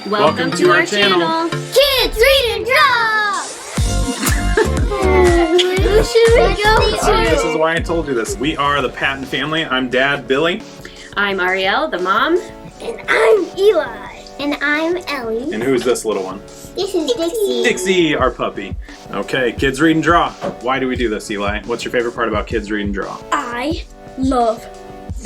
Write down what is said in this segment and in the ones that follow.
Welcome to our channel. Kids Read and Draw! Who should we go to? This is why I told you this. We are the Patton family. I'm Dad, Billy. I'm Ariel, the mom. And I'm Eli. And I'm Ellie. And who's this little one? This is Dixie. Dixie, our puppy. Okay, Kids Read and Draw. Why do we do this, Eli? What's your favorite part about Kids Read and Draw? I love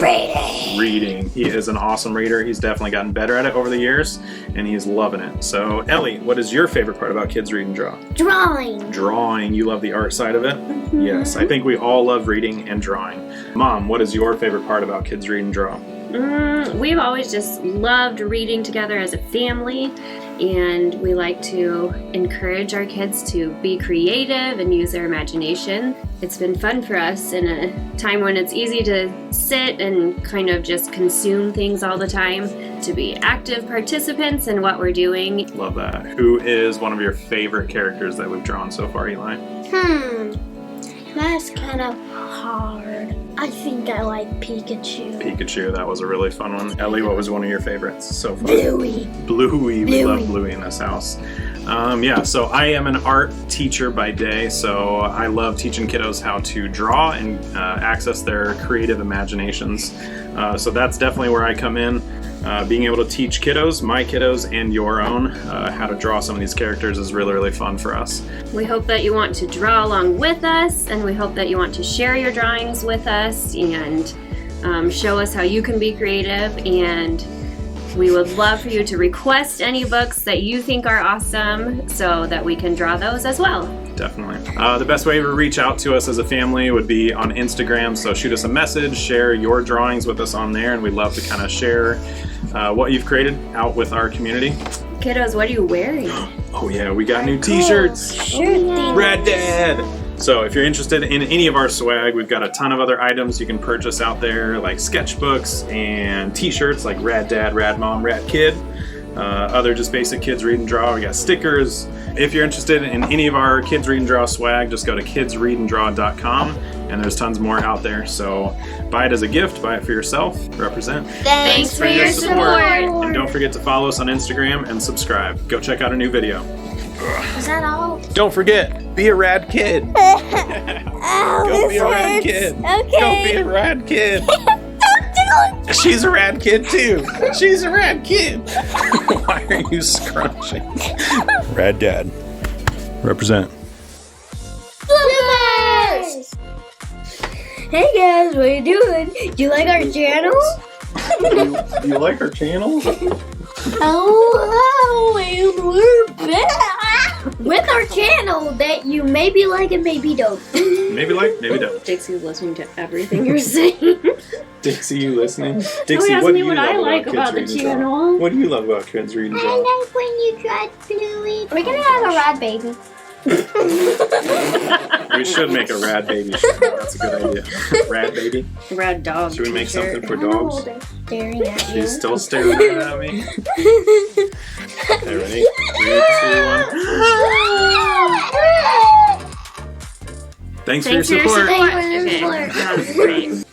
reading. Reading. He is an awesome reader. He's definitely gotten better at it over the years, and he's loving it. So, Ellie, what is your favorite part about Kids Read and Draw? Drawing. Drawing. You love the art side of it? Yes, I think we all love reading and drawing. Mom, what is your favorite part about Kids Read and Draw? We've always just loved reading together as a family, and we like to encourage our kids to be creative and use their imagination. It's been fun for us in a time when it's easy to sit and kind of just consume things all the time, to be active participants in what we're doing. Love that. Who is one of your favorite characters that we've drawn so far, Eli? That's kind of hard. I think I like Pikachu. Pikachu, that was a really fun one. Ellie, what was one of your favorites so far? Bluey. Bluey. We love Bluey in this house. So I am an art teacher by day, so I love teaching kiddos how to draw and access their creative imaginations. So that's definitely where I come in. Being able to teach kiddos, my kiddos, and your own, how to draw some of these characters is really, really fun for us. We hope that you want to draw along with us, and we hope that you want to share your drawings with us and show us how you can be creative. And we would love for you to request any books that you think are awesome so that we can draw those as well. Definitely. The best way to reach out to us as a family would be on Instagram. So shoot us a message, share your drawings with us on there, and we'd love to kind of share what you've created out with our community. Kiddos, what are you wearing? Oh yeah, we got new t-shirts. Rad Dad! So if you're interested in any of our swag, we've got a ton of other items you can purchase out there, like sketchbooks and t-shirts like Rad Dad, Rad Mom, Rad Kid. Other just basic Kids Read and Draw. We got stickers. If you're interested in any of our Kids Read and Draw swag, just go to kidsreadanddraw.com, and there's tons more out there. So buy it as a gift, buy it for yourself, represent. Thanks for your support. And don't forget to follow us on Instagram and subscribe. Go check out our new video. Is that all? Don't forget, be a rad kid. Go be a rad kid. Okay. Go be a rad kid. She's a rad kid too. She's a rad kid. Why are you scrunching? Rad Dad. Represent. Bloopers! Hey guys, what are you doing? Do you like our channel? Do you like our channel? Oh, and we're back with our channel that you maybe like and maybe don't. Maybe like, maybe don't. Dixie's listening to everything you're saying. Dixie, you listening? Dixie, ask what me do you what I love like about Kids the Read and Draw? channel. What do you love about Kids Read and Draw? like when you draw Bluey. We're gonna have a rad baby. We should make a rad baby shirt. That's a good idea. Rad baby? Rad dog. Should we make t-shirt. something for dogs? Staring at you. She's still staring at me. Okay, ready? 3, 2, 1. Thanks for your support. Okay, that was great.